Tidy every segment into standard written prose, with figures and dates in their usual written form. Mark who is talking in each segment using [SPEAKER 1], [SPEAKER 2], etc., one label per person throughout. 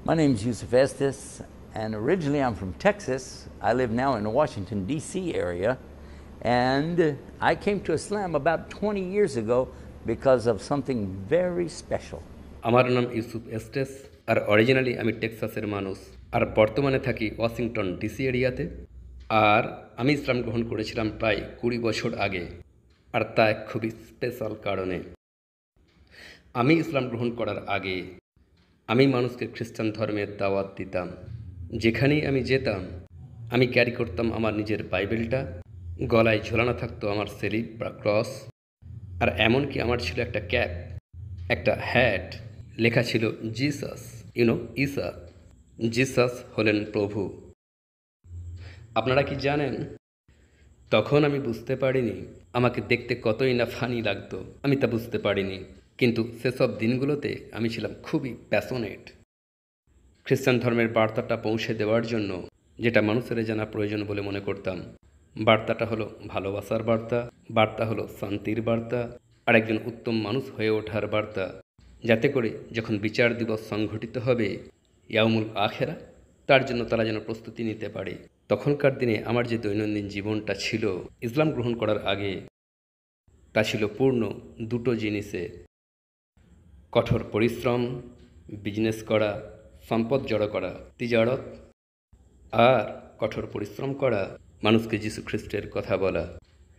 [SPEAKER 1] My name is Yusuf Estes, and originally I'm from Texas. I live now in the Washington, D.C. area, and I came to Islam about 20 years ago because of something very special.
[SPEAKER 2] আমার নাম ইউসুফ এস্টেস আর originally আমি টেক্সাসের মানুষ আর বর্তমানে থাকি Washington DC এরিয়াতে। আর আমি ইসলাম গ্রহণ করেছিলাম প্রায় 20 বছর আগে, আর তা এক খুবই স্পেশাল কারণে। আমি ইসলাম গ্রহণ করার আগে আমি মানুষকে খ্রিস্টান ধর্মের দাওয়াত দিতাম। যেখানেই আমি যেতাম আমি ক্যারি করতাম আমার নিজের বাইবেলটা, গলায় ঝোলানো থাকতো আমার সেলিপ বা ক্রস, আর এমনকি আমার ছিল একটা ক্যাপ, একটা হ্যাট, লেখা ছিল জিসাস, ঈসা। জিসাস হলেন প্রভু। আপনারা কি জানেন, তখন আমি বুঝতে পারিনি আমাকে দেখতে কতই না ফানি লাগতো, আমি তা বুঝতে পারিনি। কিন্তু সেসব দিনগুলোতে আমি ছিলাম খুবই প্যাশনেট খ্রিস্টান ধর্মের বার্তাটা পৌঁছে দেওয়ার জন্য, যেটা মানুষের জানা প্রয়োজন বলে মনে করতাম। বার্তাটা হলো ভালোবাসার বার্তা, বার্তা হলো শান্তির বার্তা, আর একজন উত্তম মানুষ হয়ে ওঠার বার্তা, যাতে করে যখন বিচার দিবস সংঘটিত হবে, ইয়াউমুল আখেরা, তার জন্য তারা যেন প্রস্তুতি নিতে পারে। তখনকার দিনে আমার যে দৈনন্দিন জীবনটা ছিল ইসলাম গ্রহণ করার আগে, তা ছিল পূর্ণ দুটো জিনিসে: কঠোর পরিশ্রম, বিজনেস করা, সম্পদ জড়ো করা, তিজারত, আর কঠোর পরিশ্রম করা, মানুষকে যীশু খ্রিস্টের কথা বলা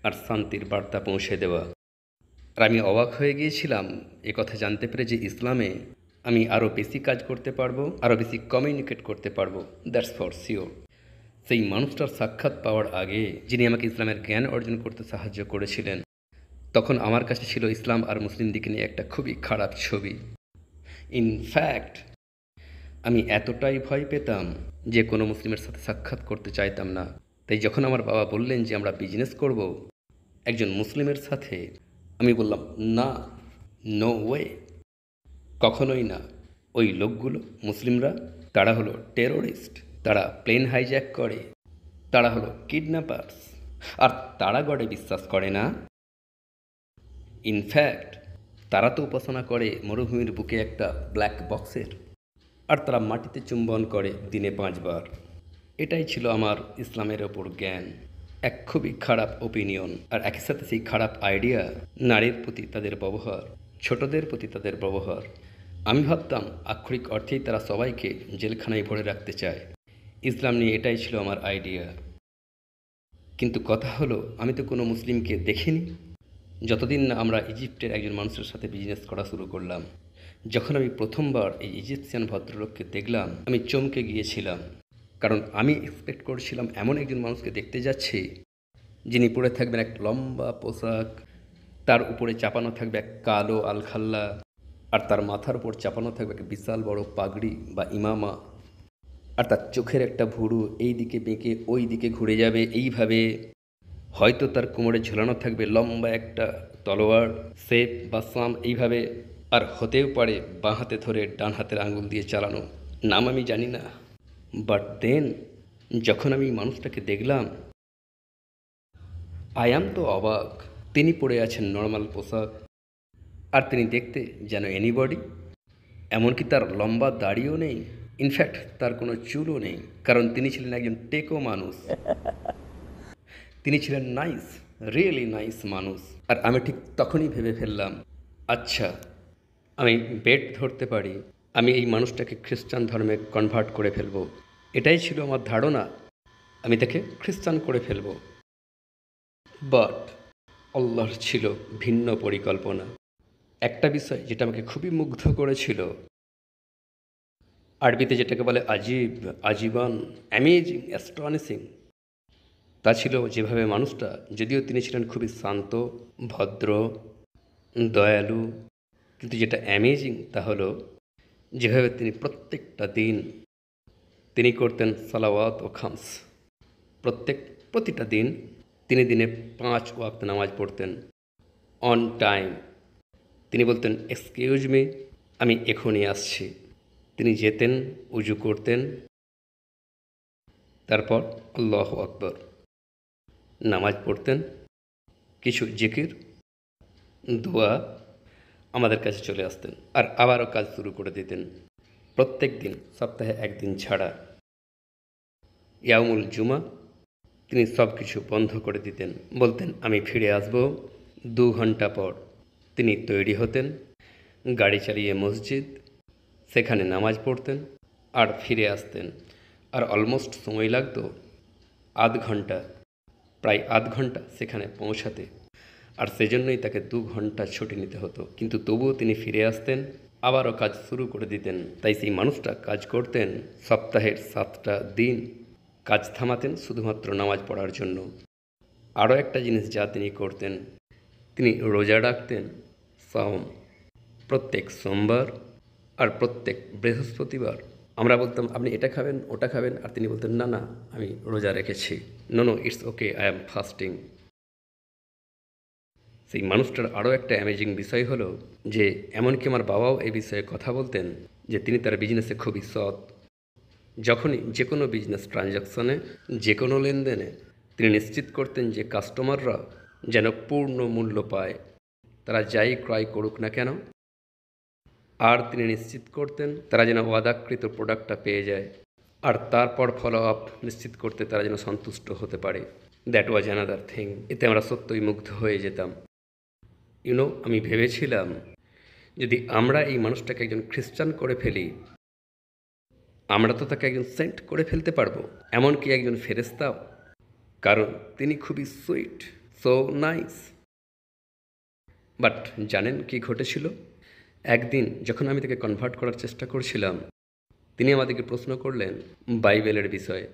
[SPEAKER 2] আর শান্তির বার্তা পৌঁছে দেওয়া। আর আমি অবাক হয়ে গিয়েছিলাম এ কথা জানতে পেরে যে ইসলামে আমি আরও বেশি কাজ করতে পারবো, আরও বেশি কমিউনিকেট করতে পারবো। That's for sure. সেই মানুষটার সাক্ষাৎ পাওয়ার আগে, যিনি আমাকে ইসলামের জ্ঞান অর্জন করতে সাহায্য করেছিলেন, তখন আমার কাছে ছিল ইসলাম আর মুসলিমদিকে নিয়ে একটা খুবই খারাপ ছবি। ইনফ্যাক্ট আমি এতটাই ভয় পেতাম যে কোনো মুসলিমের সাথে সাক্ষাৎ করতে চাইতাম না। তাই যখন আমার বাবা বললেন যে আমরা বিজনেস করব একজন মুসলিমের সাথে, আমি বললাম না, নো ওয়ে, কখনোই না। ওই লোকগুলো, মুসলিমরা, তারা হলো টেরোরিস্ট, তারা প্লেন হাইজ্যাক করে, তারা হলো কিডন্যাপার্স, আর তারা গডে বিশ্বাস করে না। ইনফ্যাক্ট তারা তো উপাসনা করে মরুভূমির বুকে একটা ব্ল্যাক বক্সের, আর তারা মাটিতে চুম্বন করে দিনে 5 বার। এটাই ছিল আমার ইসলামের ওপর জ্ঞান। এক খুবই খারাপ ওপিনিয়ন, আর একই সাথে সেই খারাপ আইডিয়া, নারীর প্রতি তাদের ব্যবহার, ছোটদের প্রতি তাদের ব্যবহার। আমি ভাবতাম আক্ষরিক অর্থেই তারা সবাইকে জেলখানায় ভরে রাখতে চায়। ইসলাম নিয়ে এটাই ছিল আমার আইডিয়া। কিন্তু কথা হলো, আমি তো কোনো মুসলিমকে দেখিনি যতদিন না আমরা ইজিপ্টের একজন মানুষের সাথে বিজনেস করা শুরু করলাম। যখন আমি প্রথমবার এই ইজিপসিয়ান ভদ্রলোককে দেখলাম, আমি চমকে গিয়েছিলাম। কারণ আমি এক্সপেক্ট করছিলাম এমন একজন মানুষকে দেখতে যাচ্ছি যিনি পরে থাকবেন এক লম্বা পোশাক, তার উপরে চাপানো থাকবে এক কালো আলখাল্লা, আর তার মাথার উপর চাপানো থাকবে এক বিশাল বড় পাগড়ি বা ইমামা, আর তার চোখের একটা ভুরু এই দিকে বেঁকে ওই দিকে ঘুরে যাবে এইভাবে। হয়তো তার কোমরে ঝোলানো থাকবে লম্বা একটা তলোয়ার, সেফ বা সাম এইভাবে, আর হতেও পারে বাঁ হাতে ধরে ডান হাতের আঙুল দিয়ে চালানো, নাম আমি জানি না। বাট দেন যখন আমি মানুষটাকে দেখলাম, আয়াম তো অবাক। তিনি পরে আছেন নর্মাল পোশাক, আর তিনি দেখতে যেন এনিবডি। এমনকি তার লম্বা দাড়িও নেই, ইনফ্যাক্ট তার কোনো চুলও নেই, কারণ তিনি ছিলেন একজন টেকো মানুষ। তিনি ছিলেন নাইস, রিয়েলি নাইস মানুষ। আর আমি ঠিক তখনই ভেবে ফেললাম, আচ্ছা, আমি বেট ধরতে পারি আমি এই মানুষটাকে খ্রিস্টান ধর্মে কনভার্ট করে ফেলব। এটাই ছিল আমার ধারণা, আমি তাকে খ্রিস্টান করে ফেলব। বাট আল্লাহর ছিল ভিন্ন পরিকল্পনা। একটা বিষয় যেটা আমাকে খুবই মুগ্ধ করেছিল, আরবিতে যেটাকে বলে আজিব, আজীবন, অ্যামেজিং, অ্যাস্টনিশিং, তা ছিল যেভাবে মানুষটা, যদিও তিনি ছিলেন খুবই শান্ত, ভদ্র, দয়ালু, কিন্তু যেটা অ্যামেজিং তা হলো যেভাবে তিনি প্রত্যেকটা দিন তিনি করতেন সালাওয়াত ও খামস। প্রতিটা দিন তিনি দিনে 5 ওয়াক্ত নামাজ পড়তেন অন টাইম। তিনি বলতেন এক্সকিউজ মি, আমি এখনই আসছি। তিনি যেতেন, উজু করতেন, তারপর আল্লাহু আকবার, নামাজ পড়তেন, কিছু জিকির, দোয়া, আমাদের কাছে চলে আসতেন, আর আবারও কাজ শুরু করে দিতেন। প্রত্যেক দিন, সপ্তাহে একদিন ছাড়া। ইয়াউমুল জুমা তিনি সব কিছু বন্ধ করে দিতেন, বলতেন আমি ফিরে আসব 2 ঘন্টা পর। তিনি তৈরি হতেন, গাড়ি চালিয়ে মসজিদ, সেখানে নামাজ পড়তেন আর ফিরে আসতেন। আর অলমোস্ট সময় লাগতো আধ ঘন্টা, প্রায় আধ ঘন্টা সেখানে পৌঁছাতে। আর সেজন্যই তাকে 2 ঘন্টা ছুটি নিতে হতো, কিন্তু তবুও তিনি ফিরে আসতেন, আবারও কাজ শুরু করে দিতেন। তাই সেই মানুষটা কাজ করতেন সপ্তাহের 7টা দিন, কাজ থামাতেন শুধুমাত্র নামাজ পড়ার জন্য। আরও একটা জিনিস যা তিনি করতেন, তিনি রোজা রাখতেন, সাওম, প্রত্যেক সোমবার আর প্রত্যেক বৃহস্পতিবার। আমরা বলতাম আপনি এটা খাবেন ওটা খাবেন, আর তিনি বলতেন না না আমি রোজা রেখেছি, no no it's okay, I am fasting. সেই মানুষটার আরও একটা অ্যামেজিং বিষয় হলো যে এমনকি আমার বাবাও এই বিষয়ে কথা বলতেন যে তিনি তার বিজনেসে খুবই সৎ। যখনই যে কোনো বিজনেস ট্রানজাকশনে, যে কোনো লেনদেনে তিনি নিশ্চিত করতেন যে কাস্টমাররা যেন পূর্ণ মূল্য পায়, তারা যাই ক্রয় করুক না কেন। আর তিনি নিশ্চিত করতেন তারা যেন ওয়াদাকৃত প্রোডাক্টটা পেয়ে যায়, আর তারপর ফলো আপ নিশ্চিত করতে তারা যেন সন্তুষ্ট হতে পারে। That was another thing. এতে আমরা সত্যই মুগ্ধ হয়ে যেতাম। আমি ভেবেছিলাম যদি আমরা এই মানুষটাকে একজন খ্রিস্টান করে ফেলি, আমরা তো তাকে একজন সেন্ট করে ফেলতে পারবো, এমনকি একজন ফেরেশতাও, কারণ তিনি খুবই সুইট, সো নাইস। বাট জানেন কি ঘটেছিল? একদিন যখন আমি তাকে কনভার্ট করার চেষ্টা করছিলাম, তিনি আমাদেরকে প্রশ্ন করলেন বাইবেলের বিষয়ে।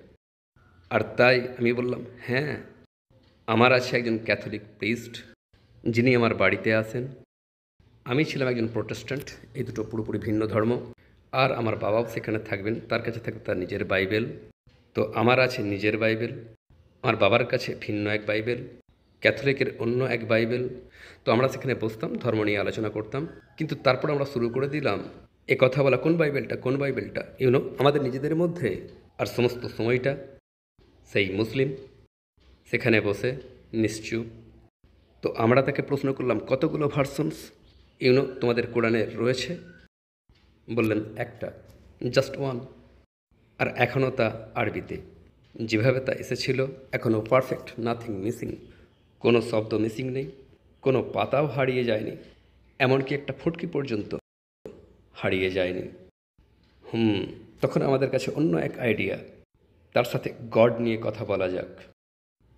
[SPEAKER 2] আর তাই আমি বললাম হ্যাঁ, আমার আছে একজন ক্যাথলিক প্রিস্ট যিনি আমার বাড়িতে আসেন। আমি ছিলাম একজন প্রোটেস্ট্যান্ট, এই দুটো পুরোপুরি ভিন্ন ধর্ম। আর আমার বাবাও সেখানে থাকবেন, তার কাছে থাকবে তার নিজের বাইবেল। তো আমার আছে নিজের বাইবেল, আমার বাবার কাছে ভিন্ন এক বাইবেল, ক্যাথলিকের অন্য এক বাইবেল। তো আমরা সেখানে বসতাম, ধর্ম নিয়ে আলোচনা করতাম, কিন্তু তারপর আমরা শুরু করে দিলাম এ কথা বলা কোন বাইবেলটা কোন বাইবেলটা, আমাদের নিজেদের মধ্যে। আর সমস্ত সময়টা সেই মুসলিম সেখানে বসে নিশ্চুপ। তো আমরা তাকে প্রশ্ন করলাম কতগুলো ভার্সনস তোমাদের কোরআনে রয়েছে? বললেন একটা, জাস্ট ওয়ান। আর এখনও তা আরবিতে, যেভাবে তা এসেছিল এখনও পারফেক্ট, নাথিং মিসিং, কোনো শব্দ মিসিং নেই, কোনো পাতাও হারিয়ে যায়নি, এমনকি একটা ফুটকি পর্যন্ত হারিয়ে যায়নি। তখন আমাদের কাছে অন্য এক আইডিয়া, তার সাথে গড নিয়ে কথা বলা যাক।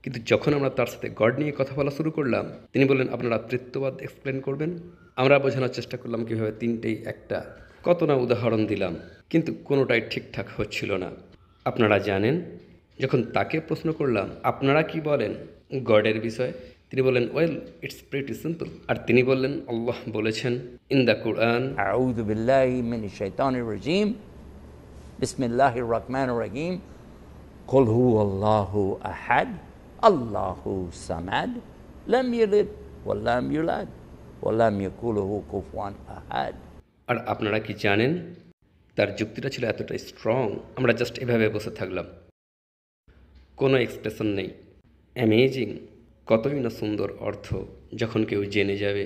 [SPEAKER 2] কিন্তু যখন আমরা তার সাথে গড নিয়ে কথা বলা শুরু করলাম, তিনি বললেন আপনারা তৃত্ববাদ এক্সপ্লেন করবেন। আমরা বোঝানোর চেষ্টা করলাম কীভাবে তিনটেই একটা, কত না উদাহরণ দিলাম, কিন্তু কোনোটাই ঠিকঠাক হচ্ছিল না। আপনারা জানেন, যখন তাকে প্রশ্ন করলাম আপনারা কি বলেন গডের বিষয়ে, তিনি বললেন ওয়েল ইটস প্রিটি সিম্পল। আর তিনি বললেন আল্লাহ বলেছেন ইন দ্য কুরআন,
[SPEAKER 1] আউযু বিল্লাহি মিনাশ শাইতানির রাজিম, বিসমিল্লাহির রহমানির রহিম, কুল হুয়াল্লাহু আহাদ, আল্লাহু সামাদ, লাম ইয়ালিদ ওয়া লাম ইউলাদ ওয়া লাম ইয়াকুল লাহু কুফুয়ান আহাদ।
[SPEAKER 2] আর আপনারা কি জানেন, তার যুক্তিটা ছিল এতটাই স্ট্রং, আমরা জাস্ট এভাবে বসে থাকলাম, কোনো এক্সপ্রেশন নেই। অ্যামেজিং, কতই না সুন্দর অর্থ যখন কেউ জেনে যাবে,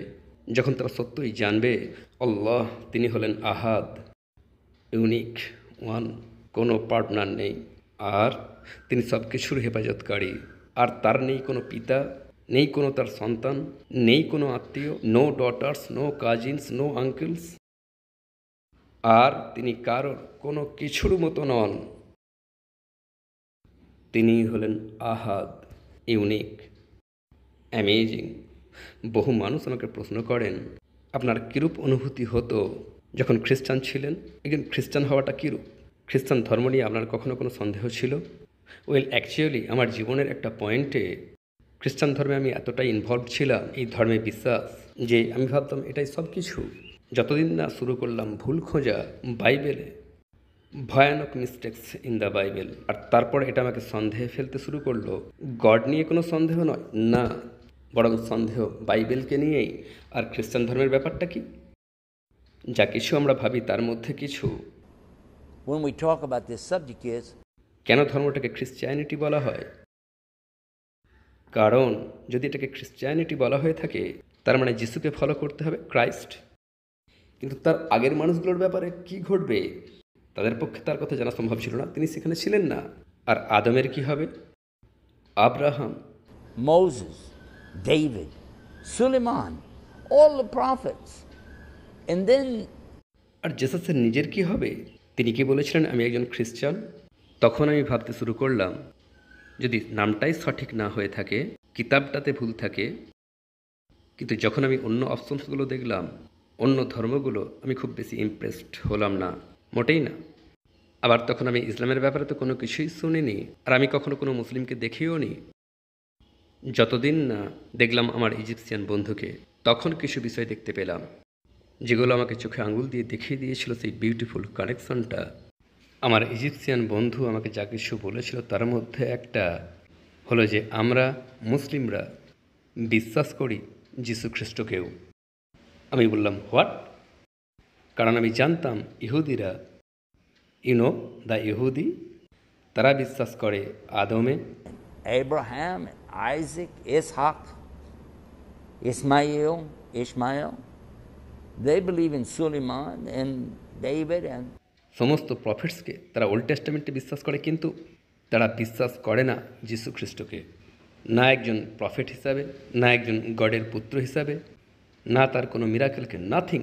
[SPEAKER 2] যখন তারা সত্যই জানবে আল্লাহ তিনি হলেন আহাদ, ইউনিক, ওয়ান, কোনো পার্টনার নেই, আর তিনি সব কিছুর হেফাজতকারী। আর তার নেই কোনো পিতা, নেই কোনো তার সন্তান, নেই কোনো আত্মীয়, no daughters, no cousins, no uncles. আর তিনি কারোর কোনো কিছুর মতো নন, তিনি হলেন আহাদ, ইউনিক, অ্যামেজিং। বহু মানুষ আমাকে প্রশ্ন করেন আপনার কীরূপ অনুভূতি হতো যখন খ্রিস্টান ছিলেন? একজন খ্রিস্টান হওয়াটা কীরূপ? খ্রিস্টান ধর্ম নিয়ে আপনার কখনো কোনো সন্দেহ ছিল? ওয়েল অ্যাকচুয়ালি আমার জীবনের একটা পয়েন্টে খ্রিস্টান ধর্মে আমি এতটাই ইনভলভ ছিলাম, এই ধর্মে বিশ্বাস, যে আমি ভাবতাম এটাই সব কিছু। যতদিন না শুরু করলাম ভুল খোঁজা বাইবেলে, ভয়ানক মিস্টেকস ইন দ্য বাইবেল। আর তারপর এটা আমাকে সন্দেহে ফেলতে শুরু করলো। গড নিয়ে কোনো সন্দেহ নয়, না, বরং সন্দেহ বাইবেলকে নিয়েই। আর খ্রিস্টান ধর্মের ব্যাপারটা কি? যা কিছু আমরা ভাবি তার মধ্যে কিছু।
[SPEAKER 1] When we talk about this subject is,
[SPEAKER 2] কেন ধর্মটাকে খ্রিস্টিয়ানিটি বলা হয়? কারণ যদি এটাকে খ্রিস্টিয়ানিটি বলা হয়ে থাকে, তার মানে যিশুকে ফলো করতে হবে, ক্রাইস্ট। কিন্তু তার আগের মানুষগুলোর ব্যাপারে কি ঘটবে? তাদের পক্ষে তার কথা জানা সম্ভব ছিল না, তিনি সেখানে ছিলেন না। আর আদমের কি হবে? Abraham,
[SPEAKER 1] Moses, David, Suleiman, all the prophets. And then
[SPEAKER 2] আর জেসাসের নিজের কি হবে? তিনি কি বলেছিলেন আমি একজন খ্রিস্টান? তখন আমি ভাবতে শুরু করলাম, যদি নামটাই সঠিক না হয়ে থাকে, কিতাবটাতে ভুল থাকে, কিন্তু যখন আমি অন্য অপশনসগুলো দেখলাম, অন্য ধর্মগুলো, আমি খুব বেশি ইমপ্রেসড হলাম না, মোটেই না। আবার তখন আমি ইসলামের ব্যাপারে তো কোনো কিছুই শুনিনি, আর আমি কখনো কোনো মুসলিমকে দেখিও নি। যতদিন না দেখলাম আমার ইজিপসিয়ান বন্ধুকে, তখন কিছু বিষয় দেখতে পেলাম, যেগুলো আমাকে চোখে আঙুল দিয়ে দেখিয়ে দিয়েছিল সেই বিউটিফুল কানেকশনটা। আমার ইজিপসিয়ান বন্ধু আমাকে যা কিছু বলেছিল তার মধ্যে একটা হলো যে আমরা মুসলিমরা বিশ্বাস করি যীশু খ্রিস্টকেও। আমি বললাম হোয়াট? কারণ আমি জানতাম ইহুদিরা, দ্য ইহুদি, তারা বিশ্বাস করে আদমে,
[SPEAKER 1] Abraham, Isaac, Ishaq, Ishmael, they believe in Suleiman and David and
[SPEAKER 2] সমস্ত প্রফেটসকে তারা ওল্ড টেস্টামেন্টে বিশ্বাস করে, কিন্তু তারা বিশ্বাস করে না যীশু খ্রিস্টকে, না একজন প্রফেট হিসাবে, না একজন গডের পুত্র হিসাবে, না তার কোনো মিরাকেলকে, নাথিং।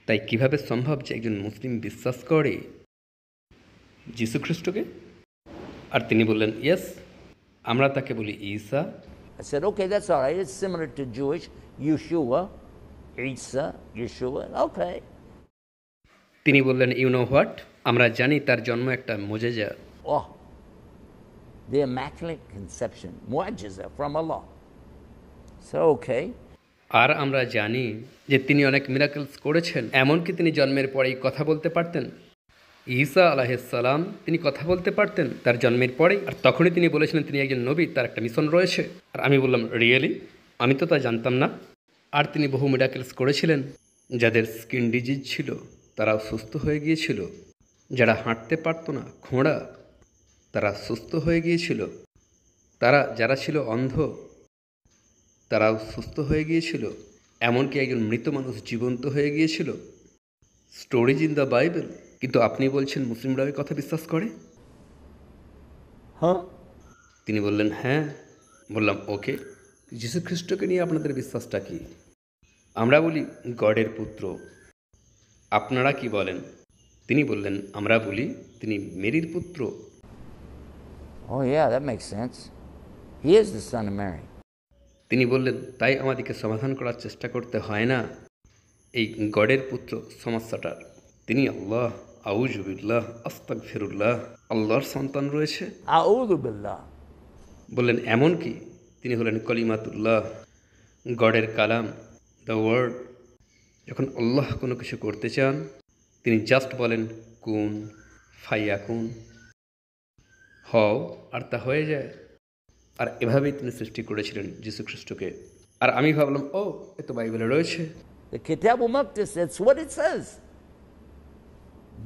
[SPEAKER 2] তাই কিভাবে সম্ভব যে একজন মুসলিম বিশ্বাস করে যীশু খ্রিস্টকে? আর তিনি বললেন ইয়েস, আমরা তাকে বলি ঈসা।
[SPEAKER 1] I said, okay, that's all right. It's similar to Jewish Yeshua, Isa, Yeshua. Okay.
[SPEAKER 2] তিনি বললেন ইউ নো হোয়াট, আমরা জানি তার জন্ম একটা মোজেজা।
[SPEAKER 1] Oh, the Immaculate Conception, mu'jiza from Allah. So, okay.
[SPEAKER 2] আর আমরা জানি যে তিনি অনেক মিরাকেলস করেছেন, এমনকি তিনি জন্মের পরেই কথা বলতে পারতেন। ঈসা আলাইহিসসালাম তিনি কথা বলতে পারতেন তার জন্মের পরেই, আর তখনই তিনি বলেছিলেন তিনি একজন নবী, তার একটা মিশন রয়েছে। আর আমি বললাম রিয়েলি? আমি তো তা জানতাম না। আর তিনি বহু মিরাকেলস করেছিলেন, যাদের স্কিন ডিজিজ ছিল তারাও সুস্থ হয়ে গিয়েছিল, যারা হাঁটতে পারতো না, খোঁড়া, তারা সুস্থ হয়ে গিয়েছিল, যারা ছিল অন্ধ তারাও সুস্থ হয়ে গিয়েছিল, এমনকি একজন মৃত মানুষ জীবন্ত হয়ে গিয়েছিল। Stories in the Bible. কিন্তু আপনি বলছেন মুসলিমরা ওই কথা বিশ্বাস করে?
[SPEAKER 1] Huh?
[SPEAKER 2] তিনি বললেন হ্যাঁ। বললাম ওকে, যীশু খ্রিস্টকে নিয়ে আপনাদের বিশ্বাসটা কি? আমরা বলি গডের পুত্র। আপনারা কি বলেন? তিনি বললেন আমরা বলি তিনি মেরির পুত্র।
[SPEAKER 1] Oh, yeah, that makes sense. He is the son of Mary.
[SPEAKER 2] তিনি বললেন তাই আমাদেরকে সমাধান করার চেষ্টা করতে হয় না এই গডের পুত্র সমস্যাটার। তিনি আল্লাহ, আউযুবিল্লাহ, আস্তাগফিরুল্লাহ, আল্লাহর সন্তান রয়েছে।
[SPEAKER 1] A'udhu billah.
[SPEAKER 2] বললেন এমন কি তিনি হলেন কলিমাতুল্লাহ, গডের কালাম, দ্য ওয়ার্ড। যখন আল্লাহ কোনো কিছু করতে চান তিনি জাস্ট বলেন কুন ফায়াকুন, হও, আর তা হয়ে যায়। আর এভাবেই তিনি সৃষ্টি করেছিলেন যীশু খ্রিস্টকে। আর আমি ভাবলাম ও এ তো বাইবেলে রয়েছে।
[SPEAKER 1] The Kitab al-Muqaddas, that's what it says.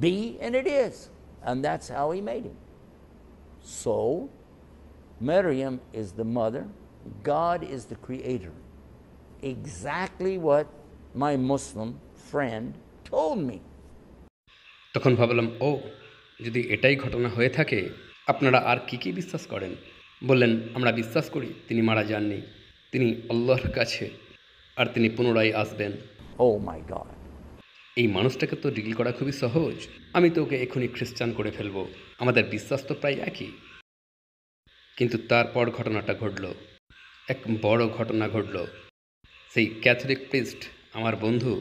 [SPEAKER 1] Be, and it is. And that's how he made him. So, Maryam is the mother, God is the creator. Exactly what my Muslim friend told me.
[SPEAKER 2] তখন ভাবলাম ও যদি এটাই ঘটনা হয়ে থাকে আপনারা আর কি কি বিশ্বাস করেন? বললেন আমরা বিশ্বাস করি তিনি মারা যাননি, তিনি আল্লাহর কাছে, আর তিনি পুনরায় আসবেন।
[SPEAKER 1] Oh my God.
[SPEAKER 2] এই মানুষটাকে তো ডিল করা খুবই সহজ। আমি তো ওকে এখনই খ্রিস্টান করে ফেলবো, আমাদের বিশ্বাস তো প্রায় একই। কিন্তু তারপর ঘটনাটা ঘটল, এক বড় ঘটনা ঘটল। সেই ক্যাথলিক প্রিস্ট আমার বন্ধু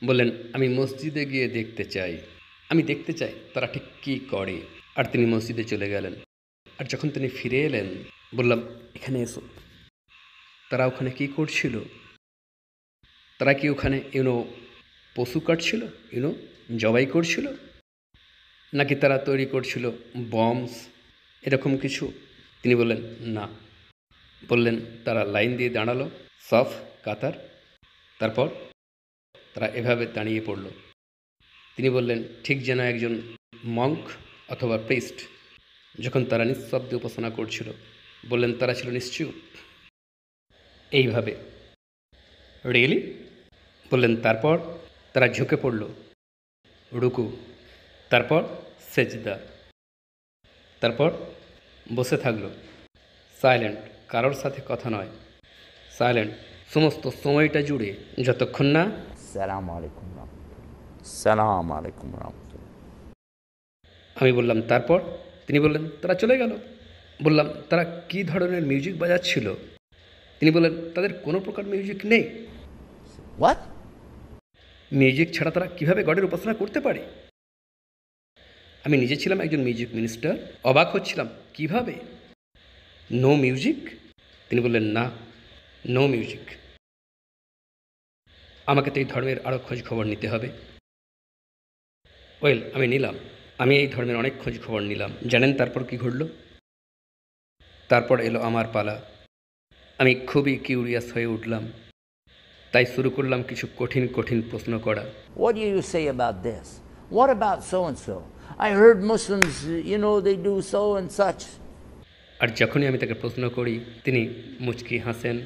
[SPEAKER 2] বললেন আমি মসজিদে গিয়ে দেখতে চাই, আমি দেখতে চাই তারা ঠিক কী করে। আর তিনি মসজিদে চলে গেলেন। আর যখন তিনি ফিরে এলেন বললাম এখানে এসো। তারা ওখানে কী করছিল? তারা কি ওখানে পশু কাটছিল, জবাই করছিল, নাকি তারা তৈরি করছিল বমস, এরকম কিছু? তিনি বললেন না। বললেন তারা লাইন দিয়ে দাঁড়ালো, সফ কাতার, তারপর তারা এভাবে দাঁড়িয়ে পড়ল। তিনি বললেন ঠিক যেন একজন মঙ্ক অথবা প্রিস্ট যখন তারা নিঃশব্দে উপাসনা করছিল। বললেন তারা ছিল নিশ্চুপ, এইভাবে। রিয়েলি? বললেন তারপর তারা ঝুঁকে পড়ল, রুকু, তারপর সেজদা, তারপর বসে থাকলো, সাইলেন্ট, কারোর সাথে কথা নয়, সাইলেন্ট সমস্ত সময়টা জুড়ে, যতক্ষণ না
[SPEAKER 1] Assalamu alaikum rahmatullah. Assalamu alaikum rahmatullah.
[SPEAKER 2] আমি বললাম তারপর, তিনি বললেন তারা চলে গেল। বললাম তারা কী ধরনের মিউজিক বাজাচ্ছিল? তিনি বললেন তাদের কোনো প্রকার মিউজিক নেই।
[SPEAKER 1] What?
[SPEAKER 2] মিউজিক ছাড়া তারা কিভাবে গডের উপাসনা করতে পারে? আমি নিজে ছিলাম একজন মিউজিক মিনিস্টার, অবাক হচ্ছিলাম কিভাবে, নো মিউজিক? তিনি বললেন না, নো মিউজিক। আমাকে তো এই ধর্মের আরও খোঁজ খবর নিতে হবে। ওয়েল, আমি নিলাম, আমি এই ধর্মের অনেক খোঁজ খবর নিলাম। জানেন তারপর কি ঘটল? তারপর এলো আমার পালা। আমি খুবই কিউরিয়াস হয়ে উঠলাম, তাই শুরু করলাম কিছু কঠিন কঠিন প্রশ্ন করা।
[SPEAKER 1] What do you say about this? What about so and so? I heard Muslims, they do so and such.
[SPEAKER 2] আর যখনই আমি তাকে প্রশ্ন করি, তিনি মুচকি হাসেন,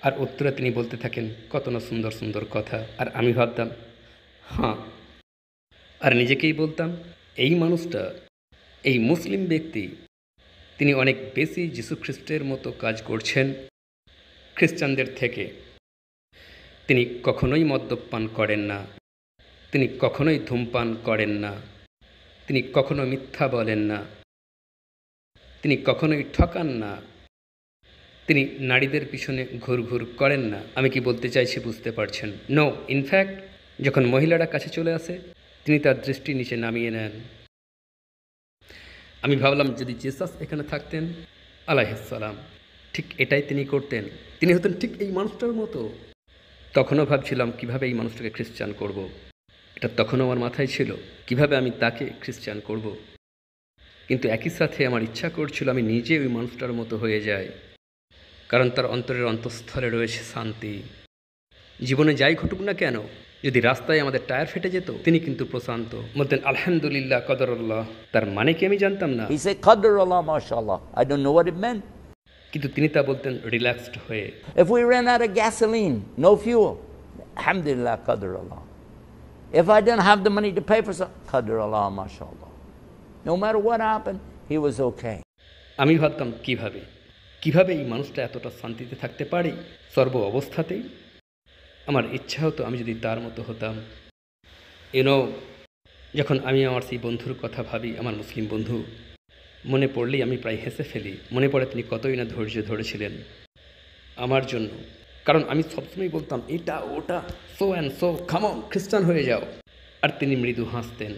[SPEAKER 2] আর উত্তরে তিনি বলতে থাকেন কত না সুন্দর সুন্দর কথা। আর আমি ভাবতাম হ্যাঁ, আর নিজেকেই বলতাম এই মানুষটা, এই মুসলিম ব্যক্তি, তিনি অনেক বেশি যীশুখ্রিস্টের মতো কাজ করছেন খ্রিস্টানদের থেকে। তিনি কখনোই মদ্যপান করেন না, তিনি কখনোই ধূমপান করেন না, তিনি কখনো মিথ্যা বলেন না, তিনি কখনোই ঠকান না, তিনি নারীদের পিছনে ঘুরঘুর করেন না। আমি কি বলতে চাইছি বুঝতে পারছেন? নো, ইনফ্যাক্ট যখন মহিলারা কাছে চলে আসে, তিনি তার দৃষ্টি নিচে নামিয়ে নেন। আমি ভাবলাম যদি জেসাস এখানে থাকতেন আলাইহিসসালাম, ঠিক এটাই তিনি করতেন, তিনি হতেন ঠিক এই মানুষটার মতো। তখনও ভাবছিলাম কিভাবে এই মানুষটাকে খ্রিস্টান করব। এটা তখনও আমার মাথায় ছিল, কিভাবে আমি তাকে খ্রিস্টান করব। কিন্তু একই সাথে আমার ইচ্ছা করছিল আমি নিজে ওই মানুষটার মতো হয়ে যাই, কারণ তার অন্তরের অন্তঃস্থলে রয়েছে শান্তি। জীবনে যাই ঘটুক না কেন, যদি রাস্তায় আমাদের টায়ার ফেটে যেত, তিনি কিন্তু প্রশান্ত, বলতেন আলহামদুলিল্লাহ কদরুল্লাহ। তার মানে কি আমি জানতাম না।
[SPEAKER 1] He said, Qadarullah, mashallah. I don't know what it meant.
[SPEAKER 2] কিন্তু তিনি তা বলতেন রিল্যাক্সড হয়ে।
[SPEAKER 1] If we ran out of gasoline, no fuel, alhamdulillah, Qadarullah. If I didn't have the money to pay for something, Qadarullah, mashallah. No matter what happened, he was okay.
[SPEAKER 2] আমি ভাবতাম কিভাবে এই মানুষটা এতটা শান্তিতে থাকতে পারে সর্ব অবস্থাতেই। আমার ইচ্ছা হতো আমি যদি তার মতো হতাম। যখন আমি আমার সেই বন্ধুর কথা ভাবি, আমার মুসলিম বন্ধু, মনে পড়লেই আমি প্রায় হেসে ফেলি। মনে পড়ে তিনি কতই না ধৈর্য ধরেছিলেন আমার জন্য, কারণ আমি সবসময় বলতাম এটা ওটা, so and so, come on খ্রিস্টান হয়ে যাও, আর তিনি মৃদু হাসতেন।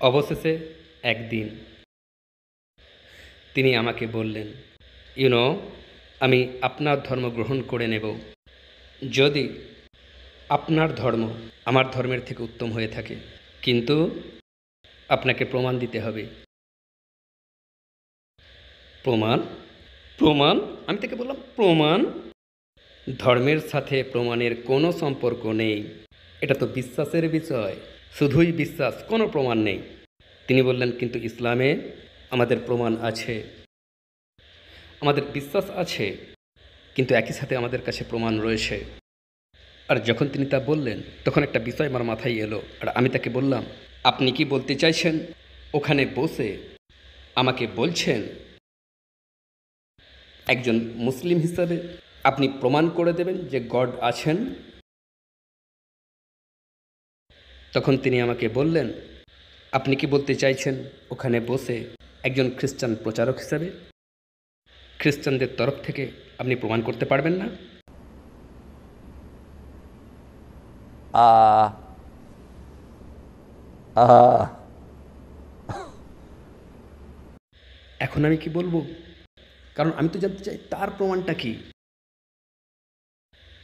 [SPEAKER 2] অবশেষে একদিন তিনি আমাকে বললেন, আমি আপনার ধর্ম গ্রহণ করে নেব যদি আপনার ধর্ম আমার ধর্মের থেকে উত্তম হয়ে থাকে, কিন্তু আপনাকে প্রমাণ দিতে হবে। প্রমাণ? আমি তাকে বললাম প্রমাণ? ধর্মের সাথে প্রমাণের কোনো সম্পর্ক নেই, এটা তো বিশ্বাসের বিষয়, শুধুই বিশ্বাস, কোনো প্রমাণ নেই। তিনি বললেন কিন্তু ইসলামে আমাদের প্রমাণ আছে, আমাদের বিশ্বাস আছে, কিন্তু একই সাথে আমাদের কাছে প্রমাণ রয়েছে। আর যখন তিনি তা বললেন, তখন একটা বিষয় আমার মাথায় এলো, আর আমি তাকে বললাম, আপনি কি বলতে চাইছেন ওখানে বসে আমাকে বলছেন একজন মুসলিম হিসাবে আপনি প্রমাণ করে দেবেন যে গড আছেন? তখন তিনি আমাকে বললেন, আপনি কি বলতে চাইছেন ওখানে বসে একজন খ্রিস্টান প্রচারক হিসাবে খ্রিস্টানদের তরফ থেকে আপনি প্রমাণ করতে পারবেন না? এখন আমি কি বলবো? কারণ আমি তো জানতে চাই তার প্রমাণটা কি।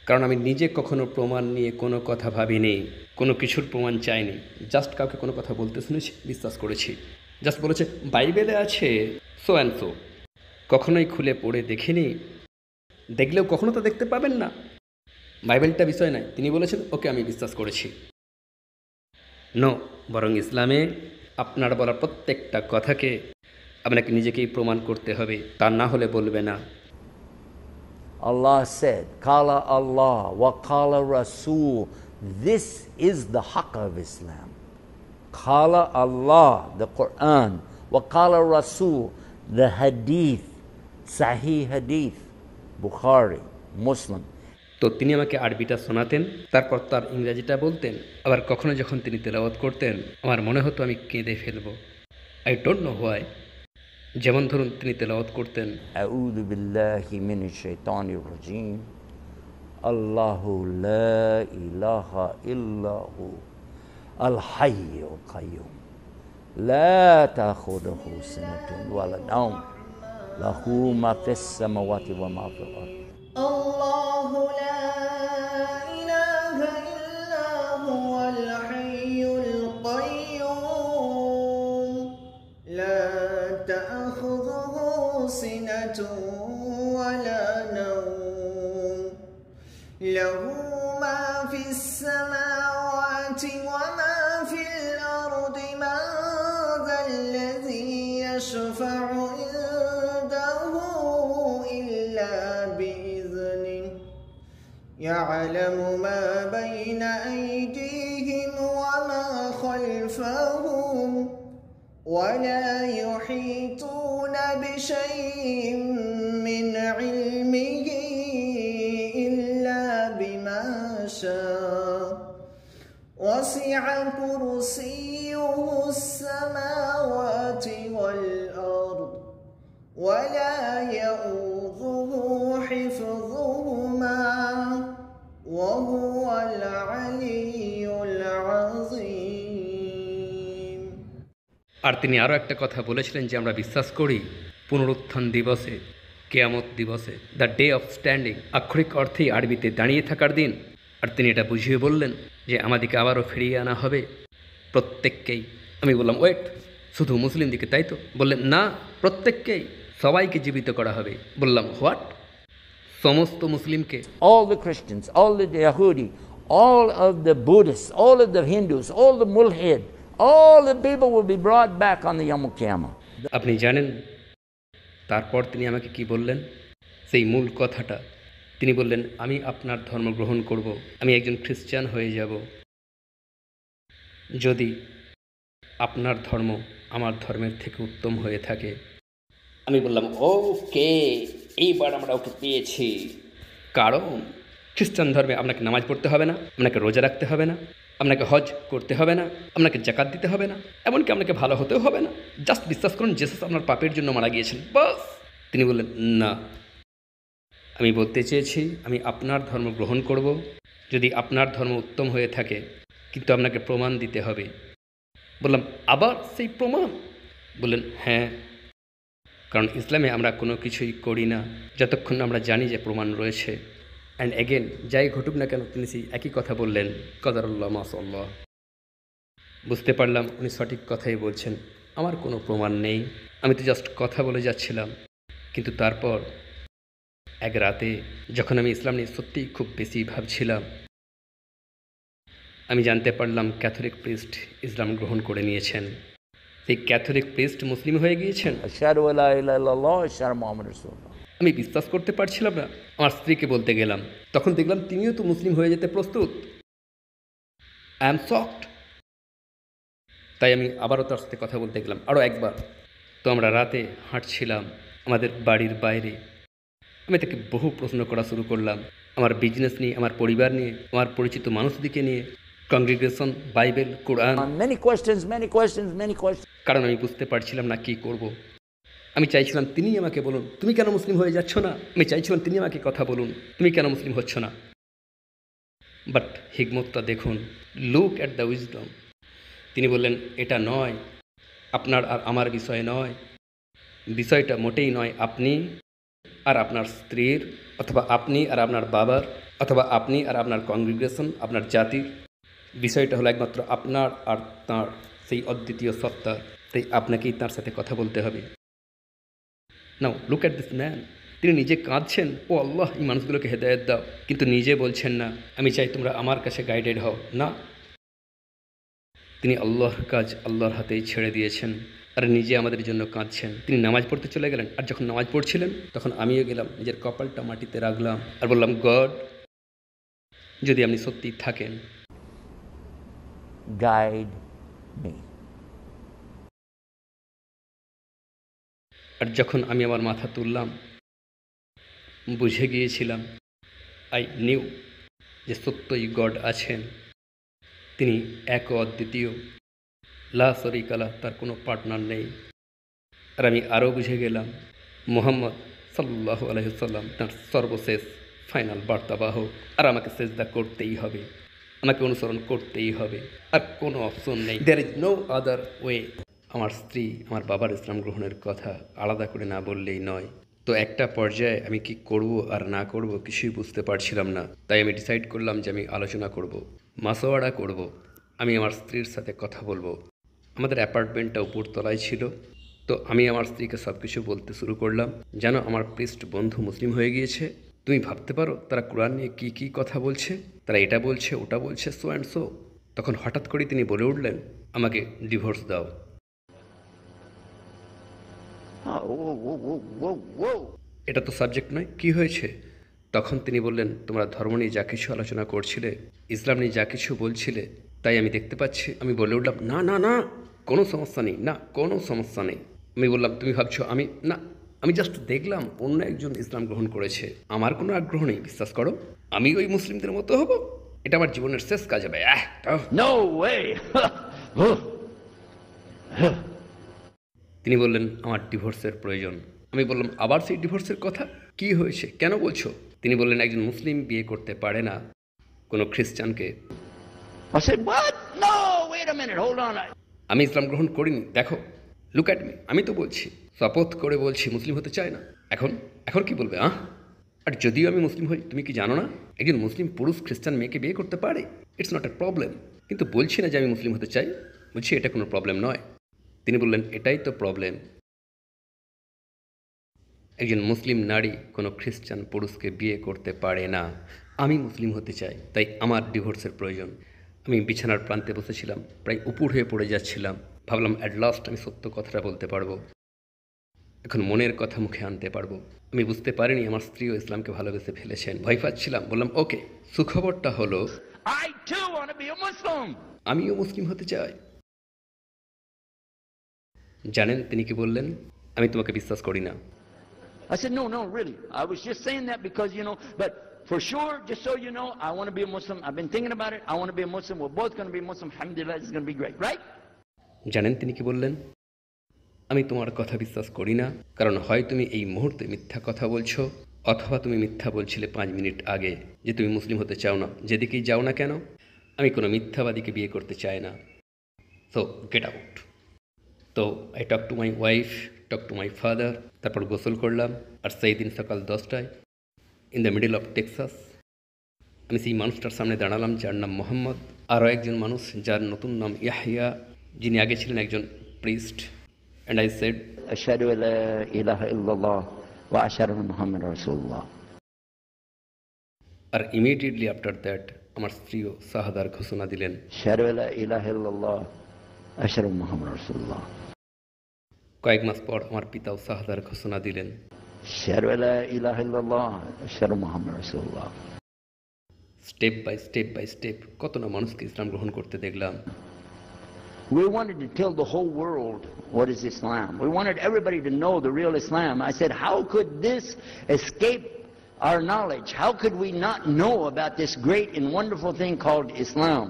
[SPEAKER 2] কারণ আমি নিজে কখনো প্রমাণ নিয়ে কোনো কথা ভাবিনি, কোনো কিছুর প্রমাণ চাইনি। জাস্ট কাউকে কোনো কথা বলতে শুনেছি, বিশ্বাস করেছি। জাস্ট বলেছে বাইবেলে আছে সো অ্যান্ড সো, কখনোই খুলে পড়ে দেখিনি, দেখলেও কখনো তো দেখতে পাবেন না। বাইবেলটা বিষয় নয়, তিনি বলেছেন ওকে আমি বিশ্বাস করেছি। নো, বরং ইসলামে আপনার বলা প্রত্যেকটা কথাকে আপনাকে নিজেকেই প্রমাণ করতে হবে, তা না হলে বলবে না।
[SPEAKER 1] Allah said, Qala Allah wa Qala Rasul. This is the haqq of Islam. Qala Allah, the Quran, wa qala Rasul, the hadith, Sahih hadith, Bukhari, Muslim.
[SPEAKER 2] তো তিনি আমাকে আরবিটা শোনাতেন, তারপর তার ইংরেজিটা বলতেন। আবার কখনো যখন তিনি তেলাওয়াত করতেন আমার মনে হতো আমি কেঁদে ফেলবো। I don't know why. যেমন ধরুন তিনি তেলাওয়াত করতেন,
[SPEAKER 1] আউযু বিল্লাহি মিনাশ শাইতানির রাজীম, আল্লাহু লা ইলাহা ইল্লাহু আল হাইয়ুল কাইয়ুম, লা তাখুযুহু সিনাতুন ওয়ালা নাওম, লাহু মা ফিস সামাওয়াতি ওয়া মা ফিল আরদ।
[SPEAKER 3] الله لا إله إلا هو الحي القيوم لا تأخذه سنة ولا نوم له ما في السماوات وما في الأرض من ذا الذي يشفع عنده إلا بإذنه يعلم ما بين أيديهم وما خلفهم ولا يحيطون بشيء من علمه إلا بما شاء وسع كرسيه السماوات والأرض ولا يؤوده حفظهما وهو العلي العظيم।
[SPEAKER 2] আর তিনি আরও একটা কথা বলেছিলেন যে আমরা বিশ্বাস করি পুনরুত্থান দিবসে, কেয়ামত দিবসে, দ্য ডে অফ স্ট্যান্ডিং, আক্ষরিক অর্থেই আরবিতে দাঁড়িয়ে থাকার দিন। আর তিনি এটা বুঝিয়ে বললেন যে আমাদেরকে আবারও ফিরিয়ে আনা হবে প্রত্যেককেই। আমি বললাম ওয়েট, শুধু মুসলিমদিকে তাই তো? বললেন না, প্রত্যেককেই, সবাইকে জীবিত করা হবে। বললাম হোয়াট? সমস্ত মুসলিমকে?
[SPEAKER 1] All the Christians, all the Yahudi, all of the Buddhists, all of the Hindus, all the mulhid, all the people will be brought back on the Yom Kippur.
[SPEAKER 2] আপনি জানেন তারপর তিনি আমাকে কি বললেন? সেই মূল কথাটা তিনি বললেন, আমি আপনার ধর্ম গ্রহণ করব, আমি একজন খ্রিস্টান হয়ে যাব যদি আপনার ধর্ম আমার ধর্মের থেকে উত্তম হয়ে থাকে। আমি বললাম ওকে, এইবার আমরা ওকে পেয়েছি। কারণ খ্রিস্টান ধর্মে আপনাকে নামাজ পড়তে হবে না, আপনাকে রোজা রাখতে হবে না, আপনাকে হজ করতে হবে না, আপনাকে জাকাত দিতে হবে না, এমনকি আপনাকে ভালো হতেও হবে না। জাস্ট বিশ্বাস করুন জেসাস আপনার পাপের জন্য মারা গিয়েছেন, বাস। তিনি বললেন না, আমি বলতে চেয়েছি আমি আপনার ধর্ম গ্রহণ করব যদি আপনার ধর্ম উত্তম হয়ে থাকে, কিন্তু আপনাকে প্রমাণ দিতে হবে। বললাম আবার সেই প্রমাণ? বললেন হ্যাঁ, কারণ ইসলামে আমরা কোনো কিছুই করি না যতক্ষণ আমরা জানি যে প্রমাণ রয়েছে। অ্যান্ড এগেন যাই ঘটুক না কেন তিনি সেই একই কথা বললেন, কদারুল্লাহ মাশাআল্লাহ। বুঝতে পারলাম উনি সঠিক কথাই বলছেন, আমার কোনো প্রমাণ নেই, আমি তো জাস্ট কথা বলে যাচ্ছিলাম। কিন্তু তারপর এক রাতে যখন আমি ইসলাম নিয়ে সত্যিই খুব বেশি ভাবছিলাম, আমি জানতে পারলাম ক্যাথলিক প্রিস্ট ইসলাম গ্রহণ করে নিয়েছেন। সেই ক্যাথলিক প্রিস্ট মুসলিম হয়ে গিয়েছেন।
[SPEAKER 1] আশহাদু আল্লা ইলাহা ইল্লাল্লাহ ওয়া আশহাদু মুহাম্মাদুর রাসূলুল্লাহ।
[SPEAKER 2] আমি বিশ্বাস করতে পারছিলাম না। আমার স্ত্রীকে বলতে গেলাম, তখন দেখলাম তিনিও তো মুসলিম হয়ে যেতে প্রস্তুত। I am shocked. তাই আমি আবারও তার সাথে কথা বলতে গেলাম আরও একবার। তো আমরা রাতে হাঁটছিলাম আমাদের বাড়ির বাইরে। আমি তাকে বহু প্রশ্ন করা শুরু করলাম আমার বিজনেস নিয়ে, আমার পরিবার নিয়ে, আমার পরিচিত মানুষদিকে নিয়ে, কংগ্রিগেশন, বাইবেল, কোরআন।
[SPEAKER 1] Many questions, many questions, many questions.
[SPEAKER 2] কারণ আমি বুঝতে পারছিলাম না কী করব। আমি চাইছিলাম তিনি আমাকে বলুন তুমি কেন মুসলিম হয়ে যাচ্ছ না, আমি চাইছিলাম তিনি আমাকে কথা বলুন তুমি কেন মুসলিম হচ্ছ না। বাট হিকমতটা দেখুন, লুক অ্যাট দ্য উইজডম। তিনি বললেন এটা নয়, আপনার আর আমার বিষয় নয়, বিষয়টা মোটেই নয় আপনি আর আপনার স্ত্রীর, অথবা আপনি আর আপনার বাবার, অথবা আপনি আর আপনার কংগ্রিগেশন, আপনার জাতির। বিষয়টা হলো একমাত্র আপনার আর তাঁর সেই অদ্বিতীয় সত্তা। তাই আপনাকেই তাঁর সাথে কথা বলতে হবে। নাও লুক অ্যাট দিস ম্যান। তিনি নিজে কাঁদছেন, ও আল্লাহ এই মানুষগুলোকে হেদায়েত দাও, কিন্তু নিজে বলছেন না আমি চাই তোমরা আমার কাছে গাইডেড হও। না, তিনি আল্লাহর কাজ আল্লাহর হাতেই ছেড়ে দিয়েছেন আর নিজে আমাদের জন্য কাঁদছেন। তিনি নামাজ পড়তে চলে গেলেন, আর যখন নামাজ পড়ছিলেন তখন আমিও গেলাম, নিজের কপালটা মাটিতে রাখলাম আর বললাম গড, যদি আপনি সত্যিই থাকেন,
[SPEAKER 1] Guide me.
[SPEAKER 2] আর যখন আমি আমার মাথা তুললাম, বুঝে গিয়েছিলাম, আই নিউ, যে সত্যই গড আছেন, তিনি এক ও অদ্বিতীয়, লা শরীকা লাহ, তার কোনো পার্টনার নেই। আর আমি আরও বুঝে গেলাম, মুহাম্মদ সাল্লাল্লাহু আলাইহি সাল্লাম তার সর্বশেষ ফাইনাল বার্তাবাহক, আর আমাকে সেজদা করতেই হবে, আমাকে অনুসরণ করতেই হবে, আর কোনো অপশন নেই। There is no other way. আমার স্ত্রী আমার বাবার ইসলাম গ্রহণের কথা আলাদা করে না বললেই নয়। তো একটা পর্যায়ে আমি কি করব আর না করব কিছুই বুঝতে পারছিলাম না। তাই আমি ডিসাইড করলাম যে আমি আলোচনা করব, মাসওয়ারা করব, আমি আমার স্ত্রীর সাথে কথা বলবো। আমাদের অ্যাপার্টমেন্টটা উপরতলায় ছিল। তো আমি আমার স্ত্রীকে সব কিছু বলতে শুরু করলাম, যেন আমার প্রিস্ট বন্ধু মুসলিম হয়ে গিয়েছে। তুমি ভাবতে পারো তারা কোরআন নিয়ে কী কী কথা বলছে, তারা এটা বলছে ওটা বলছে, সো অ্যান্ড সো। তখন হঠাৎ করে তিনি বলে উঠলেন, আমাকে ডিভোর্স দাও। এটা তো সাবজেক্ট নয়, কি হয়েছে? তখন তিনি বললেন, তোমরা ধর্ম নিয়ে যা কিছু আলোচনা করছিলে, ইসলাম নিয়ে যা কিছু বলছিলে, তাই আমি দেখতে পাচ্ছি। আমি বলে উঠলাম, না না না, কোনো সমস্যা নেই, না কোনো সমস্যা নেই। আমি বললাম, তুমি ভাবছো আমি, না, আমি জাস্ট দেখলাম অন্য একজন ইসলাম গ্রহণ করেছে, আমার কোনো আগ্রহ নেই, বিশ্বাস করো। আমি ওই মুসলিমদের মতো হব? এটা আমার জীবনের শেষ কাজ হবে।
[SPEAKER 1] No way!
[SPEAKER 2] তিনি বললেন, আমার ডিভোর্সের প্রয়োজন। আমি বললাম, আবার সেই ডিভোর্সের কথা? কি হয়েছে, কেন বলছো? তিনি বললেন, একজন মুসলিম বিয়ে করতে পারে না কোনো খ্রিস্টানকে।
[SPEAKER 1] I said, what? No, wait a minute, hold on.
[SPEAKER 2] আমি ইসলাম গ্রহণ করিনি, দেখো, লুক অ্যাট মি, আমি তো বলছি, শপথ করে বলছি মুসলিম হতে চায় না। এখন এখন কি বলবে? আর যদিও আমি মুসলিম হই, তুমি কি জানো না একজন মুসলিম পুরুষ খ্রিস্টান মেয়েকে বিয়ে করতে পারে? It's not a problem. কিন্তু বলছি না যে আমি মুসলিম হতে চাই, বলছি এটা কোনো প্রবলেম নয়। তিনি বললেন, এটাই তো প্রবলেম। একজন মুসলিম নারী কোনো খ্রিস্টান পুরুষকে বিয়ে করতে পারে না। আমি মুসলিম হতে চাই, তাই আমার ডিভোর্সের প্রয়োজন। আমি বিছানার প্রান্তে বসেছিলাম, প্রায় উপুড় হয়ে পড়ে যাচ্ছিলাম। ভাবলাম, অ্যাট লাস্ট আমি সত্য কথাটা বলতে পারবো, এখন মনের কথা মুখে আনতে পারবো। আমি বুঝতে পারিনি আমার স্ত্রীও ইসলামকে ভালোবেসে ফেলেছেন। ভয় পাচ্ছিলাম। বললাম, ওকে, সুখবরটা হলো
[SPEAKER 1] I too want to be a Muslim.
[SPEAKER 2] আমিও মুসলিম হতে চাই। জানেন তিনি কি বললেন? আমি তোমাকে বিশ্বাস করি না।
[SPEAKER 1] I said, no, no, really. I was just saying that because, but for sure, just so you know, I want to be a Muslim. I've been thinking about it. I want to be a Muslim. We're both going to be Muslim. Alhamdulillah, it's going to be great, right?
[SPEAKER 2] জানেন তিনি কি বললেন? আমি তোমার কথা বিশ্বাস করি না, কারণ হয় তুমি এই মুহূর্তে মিথ্যা কথা বলছো, অথবা তুমি মিথ্যা বলছিলে 5 মিনিট আগে যে তুমি মুসলিম হতে চাও না। যেদিকেই যাও না কেন, আমি কোনো মিথ্যাবাদীকে বিয়ে করতে চাই না। So get out. তো I talk to my wife, talk to my father. তারপর গোসল করলাম। আর সেই দিন সকাল 10টায় in the middle of Texas আমি সেই মানুষটার সামনে দাঁড়ালাম যার নাম মোহাম্মদ। আরও একজন মানুষ যার নতুন নাম ইয়াহিয়া, যিনি আগে ছিলেন একজন priest. And I said,
[SPEAKER 1] أشهد أن لا إله إلا الله وأشهد أن محمد رسول الله.
[SPEAKER 2] R immediately after that আমার স্ত্রীও শাহাদার ঘোষণা দিলেন।
[SPEAKER 1] أشهد أن لا إله إلا الله أشهد أن محمد رسول الله.
[SPEAKER 2] কয়েক মাস পর আমার পিতাও শাহাদার ঘোষণা দিলেন।
[SPEAKER 1] أشهد أن لا إله إلا الله أشهد أن محمد رسول الله.
[SPEAKER 2] স্টেপ বাই স্টেপ কত না মানুষকে ইসলাম গ্রহণ করতে দেখলাম।
[SPEAKER 1] We wanted to tell the whole world what is Islam. We wanted everybody to know the real Islam. I said, how could this escape our knowledge? How could we not know about this great and wonderful thing called Islam?